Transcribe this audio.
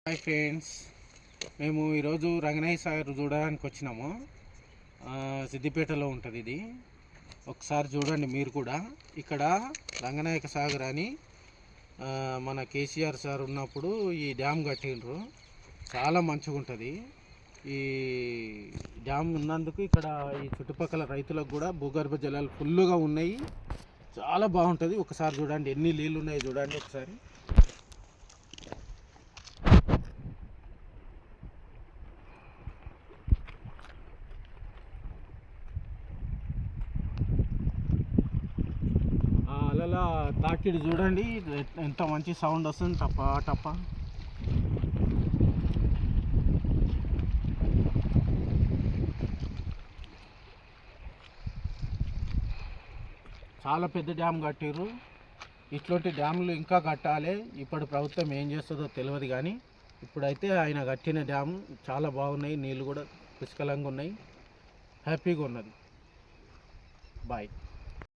Hi friends, మేము ఈరోజు రంగనాయక సాగర్ చూడడానికి వచ్చినాము. సిద్దిపేటలో ఉంటుంది ఇది. ఒకసారి చూడండి మీరు కూడా. ఇక్కడ రంగనాయక సాగర్ అని మన కేసీఆర్ సార్ ఉన్నప్పుడు ఈ డ్యామ్ కట్టిండ్రు. చాలా మంచిగా ఉంటుంది. ఈ డ్యామ్ ఉన్నందుకు ఇక్కడ ఈ చుట్టుపక్కల రైతులకు కూడా భూగర్భ జలాలు ఫుల్గా ఉన్నాయి. చాలా బాగుంటుంది. ఒకసారి చూడండి, ఎన్ని నీళ్ళు ఉన్నాయి చూడండి ఒకసారి. అలా తాకిడి చూడండి, ఎంత మంచి సౌండ్ వస్తుంది, టప్ప టప్ప. చాలా పెద్ద డ్యామ్ కట్టిర్రు. ఇట్లాంటి డ్యాములు ఇంకా కట్టాలి. ఇప్పుడు ప్రభుత్వం ఏం చేస్తుందో తెలియదు, కానీ ఇప్పుడైతే ఆయన కట్టిన డ్యామ్ చాలా బాగున్నాయి. నీళ్ళు కూడా పుష్కలంగా ఉన్నాయి. హ్యాపీగా ఉన్నది. బాయ్.